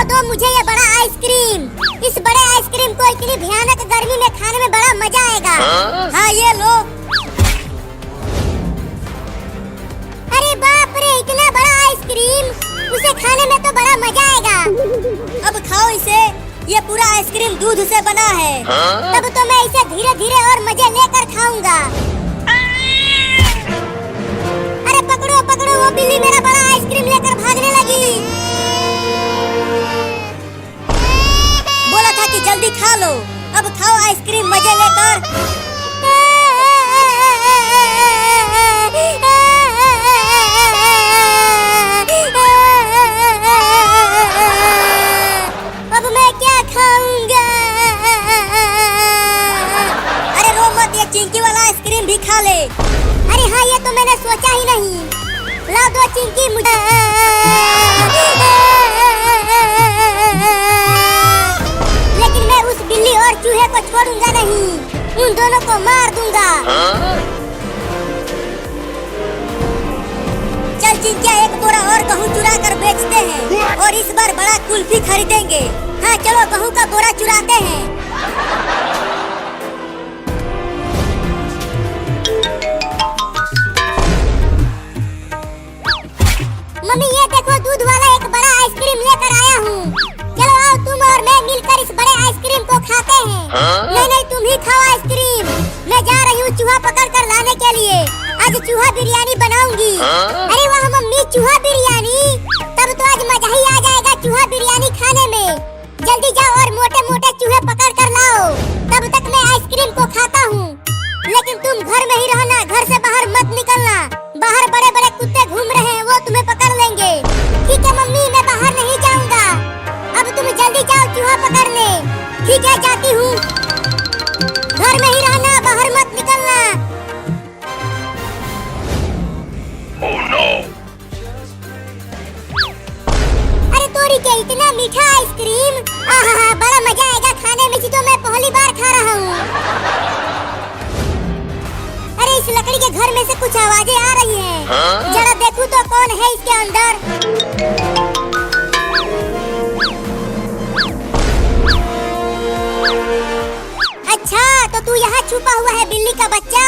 दो मुझे ये बड़ा आइसक्रीम। इस बड़े आइसक्रीम को इतनी भयानक गर्मी में खाने में बड़ा मजा आएगा। हाँ ये लो। अरे बाप रे, इतना बड़ा आइसक्रीम, उसे खाने में तो बड़ा मजा आएगा। अब खाओ इसे, ये पूरा आइसक्रीम दूध से बना है। तब तो मैं इसे धीरे धीरे और मजे लेकर खाऊंगा। अरे पकड़ो पकड़ो, वो बिल्ली मेरा बड़ा आइसक्रीम लेकर भागने लगी। बोला था कि जल्दी खा लो, अब खाओ आइसक्रीम मजे लेकर। अब मैं क्या खाऊंगा? अरे रो मत, ये चिंकी वाला आइसक्रीम भी खा ले। अरे हाँ, ये तो मैंने सोचा ही नहीं। लाओ दो चिंकी मुझे। लेकिन मैं उस बिल्ली और चूहे को छोड़ूंगा नहीं, उन दोनों को मार दूंगा। चल चिंकिया, एक बोरा और गेहूं चुरा कर बेचते हैं और इस बार बड़ा कुल्फी खरीदेंगे। हाँ चलो, गेहूं का बोरा चुराते हैं। मम्मी ये देखो, दूध वाला एक बड़ा आइसक्रीम लेकर आया हूँ। चलो आओ, तुम और मैं मिलकर इस बड़े आइसक्रीम को खाते हैं। नहीं नहीं, तुम ही खाओ आइसक्रीम। मैं जा रही हूँ चूहा पकड़ कर लाने के लिए। आज चूहा बिरयानी बनाऊंगी। अरे वाह मम्मी, चूहा बिरयानी, तब तो आज मजा ही आ जाएगा चूहा बिरयानी खाने में। जल्दी जाओ और मोटे मोटे चूहे पकड़ कर लाओ, तब तक मैं आइसक्रीम को खाता हूँ। लेकिन तुम घर में ही रहना, घर से बाहर मत निकलना। बाहर बड़े बड़े कुत्ते घूम रहे हैं, वो तुम्हें पकड़ लेंगे। ठीक है मम्मी, मैं बाहर नहीं जाऊंगा। अब तुम जल्दी जाओ चूहा पकड़ने। ठीक है, जाती हूँ। घर में ही रहना, बाहर मत निकलना। Oh no! अरे तोरी के, इतना मीठा आइसक्रीम, आहा बड़ा मजा आएगा खाने में। तो मैं पहली बार खा रहा हूँ। अरे इस लकड़ी के घर में से कुछ आवाजें आ रही हैं। जरा देखूं तो कौन है इसके अंदर। अच्छा, तो तू यहाँ छुपा हुआ है बिल्ली का बच्चा,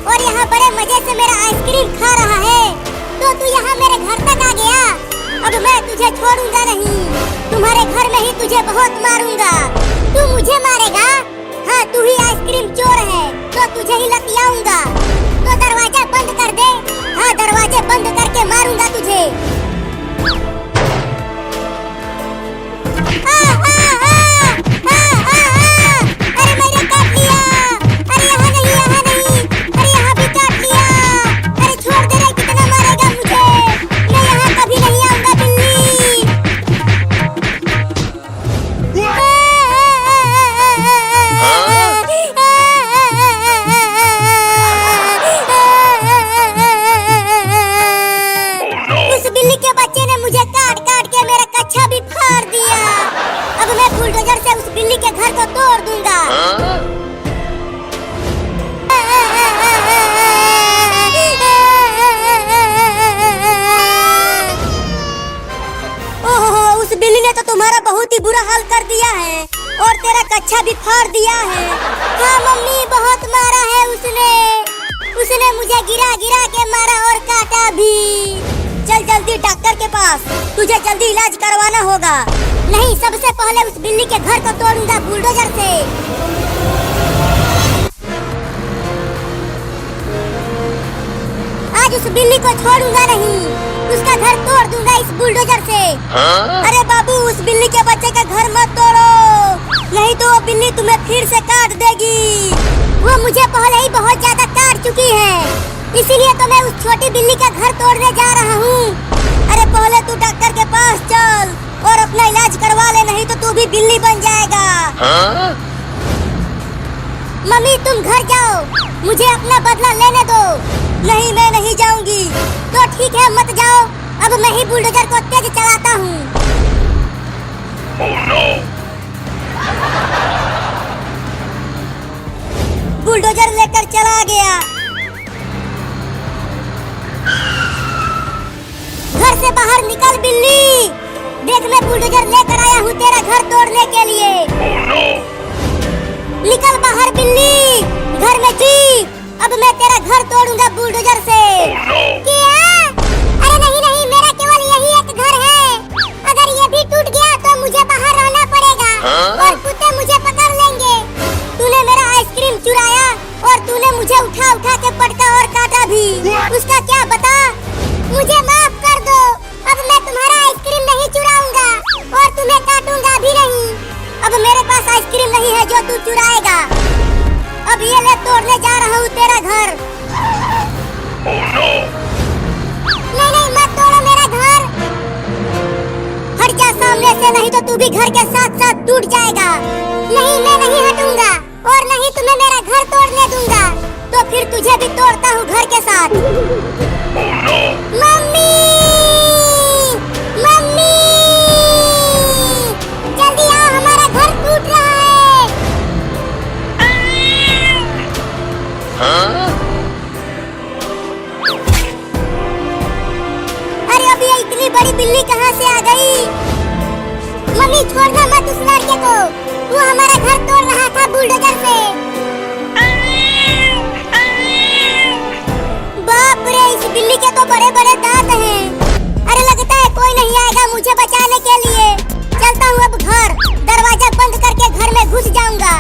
और यहाँ बड़े मजे से मेरा आइसक्रीम खा रहा है। तो तू यहाँ मेरे घर तक आ गया। अब मैं तुझे छोड़ूंगा नहीं, तुम्हारे घर में ही तुझे बहुत मारूंगा। तू मुझे मारेगा? हाँ, तू ही आइसक्रीम चोर है, तो तुझे ही लतियाऊंगा। तो दरवाजा बंद कर दे। हाँ, दरवाजे बंद करके मारूंगा तुझे। अरे मैंने काट लिया। अरे यहाँ नहीं, यहाँ नहीं। अरे यहाँ भी काट लिया। अरे छोड़ दे रे, कितना मारेगा मुझे? मैं यहाँ कभी नहीं आऊंगा बिल्ली। उस बिल्ली के बच्चे ने मुझे काट काट के मेरा कच्छा भी फाड़ दिया। अब मैं बुलडोजर से उस बिल्ली के घर को तोड़ दूंगा। ओहो, उस बिल्ली ने तो तुम्हारा बहुत ही बुरा हाल कर दिया है और तेरा कच्छा भी फाड़ दिया है। हाँ मम्मी, बहुत मारा है उसने। उसने मुझे गिरा गिरा के मारा और काटा भी। चल जल्दी डॉक्टर के पास, तुझे जल्दी इलाज करवाना होगा। नहीं, सबसे पहले उस बिल्ली के घर को तोड़ूंगा बुलडोजर से। आज उस बिल्ली को छोड़ूंगा नहीं, उसका घर तोड़ दूंगा इस बुलडोजर से। अरे बाबू, उस बिल्ली के बच्चे का घर मत तोड़ो, नहीं तो वो बिल्ली तुम्हें फिर से काट देगी। वो मुझे पहले ही बहुत ज्यादा काट चुकी है, इसीलिए तो मैं उस छोटी बिल्ली का घर तोड़ने जा रहा हूँ। अरे पहले तू डॉक्टर के पास चल और अपना इलाज करवा ले, नहीं तो तू भी बिल्ली बन जाएगा। मम्मी तुम घर जाओ, मुझे अपना बदला लेने दो। नहीं, मैं नहीं जाऊंगी। तो ठीक है, मत जाओ। अब मैं ही बुलडोजर को तेज चलाता हूँ। Oh no! बुलडोजर लेकर चला गया। घर से बाहर निकल बिल्ली, देख मैं बुलडोजर लेकर आया हूँ तेरा घर तोड़ने के लिए। Oh no! निकल बाहर बिल्ली, घर में जी। अब मैं तेरा घर तोड़ूंगा बुलडोजर से। Oh no! क्या? अरे नहीं नहीं, मेरा केवल यही एक घर है। अगर ये भी टूट गया तो मुझे बाहर रहना पड़ेगा और कुत्ते मुझे पकड़ लेंगे। तूने मेरा आइसक्रीम चुराया और तूने मुझे उठा उठा के पटका और काटा भी। उसका क्या बता? मुझे माफ कर दो। अब मैं तुम्हारा आइसक्रीम नहीं चुराऊंगा और तुम्हें काटूंगा भी नहीं। अब मेरे पास आइसक्रीम नहीं है जो तू चुराएगा। अब ये ले, तोड़ने जा रहा हूँ तेरा घर। Oh no! नहीं नहीं, मत तोड़ो मेरा घर। हट जा सामने से, नहीं तो तू भी घर के साथ साथ टूट जाएगा। नहीं, मैं नहीं हटूंगा और नहीं तुम्हें मेरा घर तोड़ने दूंगा। तो फिर तुझे भी तोड़ता हूँ घर के साथ। Oh no! मम्मी, मम्मी, जल्दी आओ, हमारा घर टूट रहा है। Huh? अरे अब ये इतनी बड़ी बिल्ली कहाँ से आ गई? मम्मी छोड़ना मत उस लड़के को, वो हमारा घर तोड़ रहा था बुलडोजर से। बाप रे, इस बिल्ली के तो बड़े बड़े दांत हैं। अरे लगता है कोई नहीं आएगा मुझे बचाने के लिए। चलता हूँ अब घर, दरवाजा बंद करके घर में घुस जाऊंगा।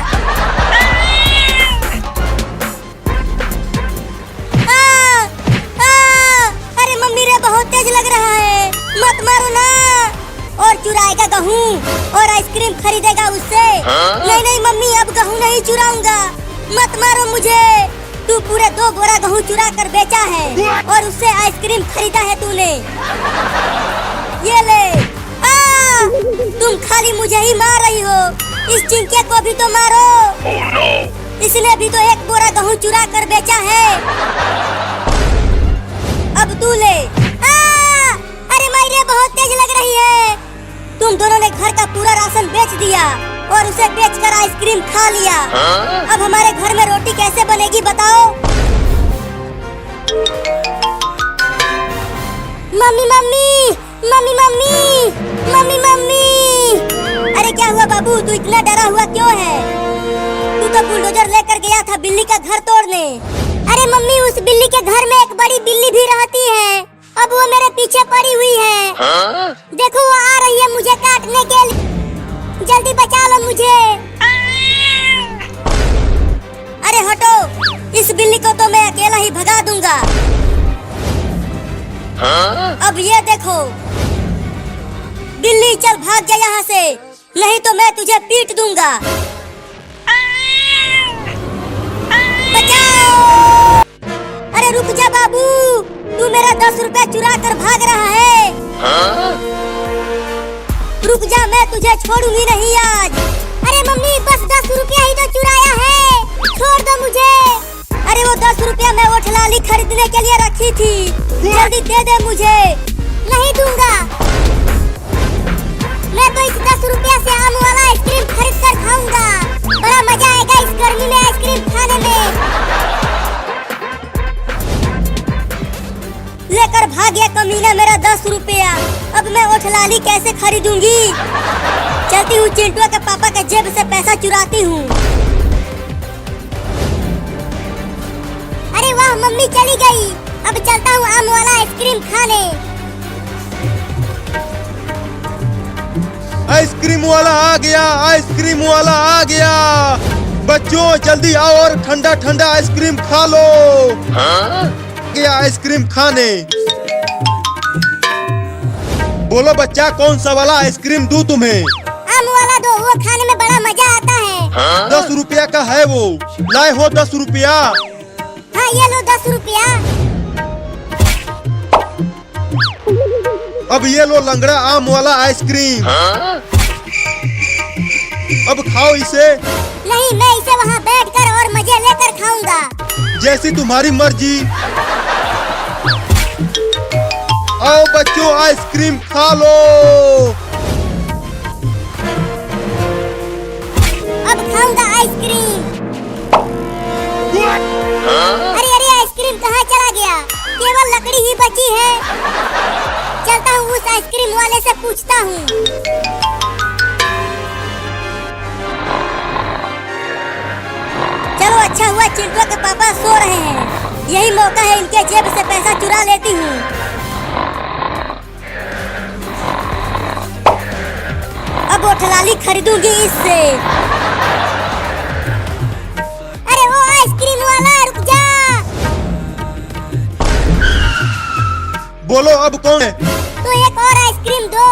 अरे मम्मी रे, बहुत तेज लग रहा है, मत मारो ना। और चुराएगा गेहूं और आइसक्रीम खरीदेगा उससे। नहीं नहीं मम्मी, अब गेहूं नहीं चुराऊंगा, मत मारो मुझे। तू पूरे 2 बोरा गेहूं चुरा कर बेचा है और उससे आइसक्रीम खरीदा है तूने। ये ले। तुम खाली मुझे ही मार रही हो, इस चिंके को भी तो मारो। Oh no! इसने भी तो 1 बोरा गेहूं चुरा कर बेचा है। अब तू ले। अरे मायरे, बहुत तेज लग रही है। तुम दोनों ने घर का पूरा राशन बेच दिया और उसे बेचकर आइसक्रीम खा लिया। अब हमारे घर में रोटी कैसे बनेगी बताओ? Mummy mummy, mummy mummy, mummy mummy. अरे क्या हुआ बाबू, तू इतना डरा हुआ क्यों है? तू तो बुलडोजर लेकर गया था बिल्ली का घर तोड़ने। अरे मम्मी, उस बिल्ली के घर में एक बड़ी बिल्ली भी रहती है। अब वो मेरे पीछे पड़ी हुई है। देखो वो आ रही है मुझे काटने के लिए। जल्दी बचा लो मुझे। अरे हटो, इस बिल्ली को तो मैं अकेला ही भगा दूंगा। अब ये देखो बिल्ली, चल भाग जा यहाँ से, नहीं तो मैं तुझे पीट दूंगा। बचाओ! अरे रुक जा बाबू, तू मेरा 10 रुपया चुरा कर भाग रहा है। रुक जा, मैं तुझे छोड़ूंगी नहीं आज। अरे मम्मी, बस 10 रुपया ही तो चुराया है, छोड़ दो मुझे। अरे वो 10 रुपया मैं वो ठलाली खरीदने के लिए रखी थी, जल्दी दे दे मुझे। नहीं दूंगा, मैं तो इस 10 रुपया से आम वाला आइसक्रीम खरीद कर खाऊंगा। बड़ा मजा आएगा इस गर्मी में आइसक्रीम खाने में। लेकर भागे कमीना मेरा 10 रुपया। अब मैं वो ठलाली कैसे खरीदूंगी? चलती हूँ चिंटुआ के पापा के जेब से पैसा चुराती हूँ। अरे वाह, मम्मी चली गई। अब चलता हूँ आम वाला आइसक्रीम खाने। आइसक्रीम वाला आ गया, आइसक्रीम वाला आ गया। बच्चों जल्दी आओ और ठंडा ठंडा आइसक्रीम खा लो। गया आइसक्रीम खाने। बोलो बच्चा, कौन सा वाला आइसक्रीम दूं तुम्हें? आम वाला दो, वो खाने में बड़ा मजा आता है। 10 रुपया का है वो, लाए हो 10 रुपया? हाँ ये लो 10 रुपया। अब ये लो लंगड़ा आम वाला आइसक्रीम। अब खाओ इसे। नहीं, मैं इसे वहाँ बैठकर और मजे लेकर खाऊंगा। जैसी तुम्हारी मर्जी। आओ बच्चों, आइसक्रीम खा लो। अब खाऊंगा आइसक्रीम। अरे अरे, आइसक्रीम कहाँ चला गया? केवल लकड़ी ही बची है। चलता हूँ उस आइसक्रीम वाले से पूछता हूँ। चलो अच्छा हुआ चिंटू के पापा सो रहे हैं, यही मौका है इनके जेब से पैसा चुरा लेती हूँ। अब ओठलाली खरीदूंगी इससे। अरे ओ आइसक्रीम वाला रुक जा। बोलो अब कौन है? तो एक और आइसक्रीम दो।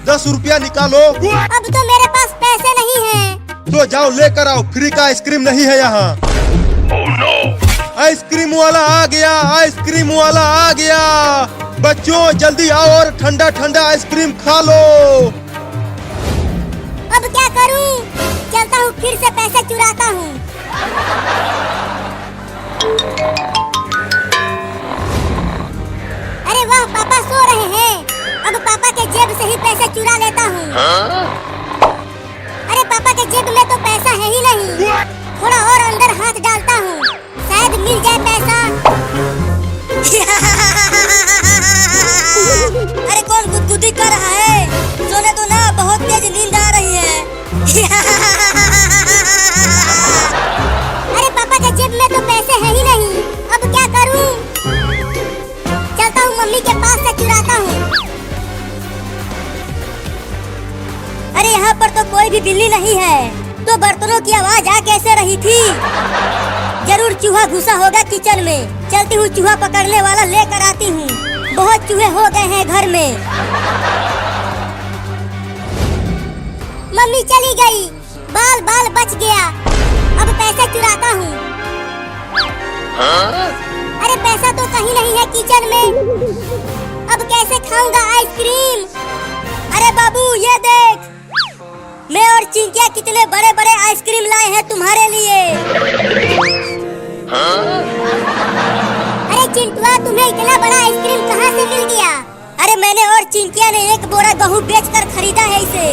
10 रुपया निकालो। अब तो मेरे पास पैसे नहीं हैं। तो जाओ लेकर आओ, फ्री का आइसक्रीम नहीं है यहाँ। Oh no! आइसक्रीम वाला आ गया, आइसक्रीम वाला आ गया। बच्चों जल्दी आओ और ठंडा ठंडा आइसक्रीम खा लो। अब क्या करूं? चलता हूँ फिर से पैसे चुराता हूँ। अरे वाह, पापा सो रहे हैं। अब पापा के जेब से ही पैसे चुरा लेता हूँ। अरे पापा के जेब में तो पैसा है ही नहीं। थोड़ा और अंदर हाथ डालता हूँ, शायद मिल जाए पैसा। अरे कौन गुदगुदी कर रहा है? सोने दो ना, बहुत तेज नींद आ रही है। अरे पापा के जेब में तो पैसे है ही नहीं। अब क्या करूं? चलता हूँ मम्मी के पास से चुराता हूँ। अरे यहाँ पर तो कोई भी बिल्ली नहीं है, तो बर्तनों की आवाज आ कैसे रही थी? जरूर चूहा घुसा होगा किचन में। चलती हूँ चूहा पकड़ने वाला लेकर आती हूँ। बहुत चूहे हो गए हैं घर में। मम्मी चली गई, बाल बाल बच गया। अब पैसे चुराता हूँ। अरे पैसा तो कहीं नहीं है किचन में। अब कैसे खाऊंगा आइसक्रीम? अरे बाबू ये देख, मैं और चिंकिया कितने बड़े बड़े आइसक्रीम लाए हैं तुम्हारे लिए। अरे चिंटुआ, तुम्हें इतना बड़ा आइसक्रीम कहाँ से मिल गया? अरे मैंने और चिंकिया ने एक बोरा गेहूं बेचकर खरीदा है इसे।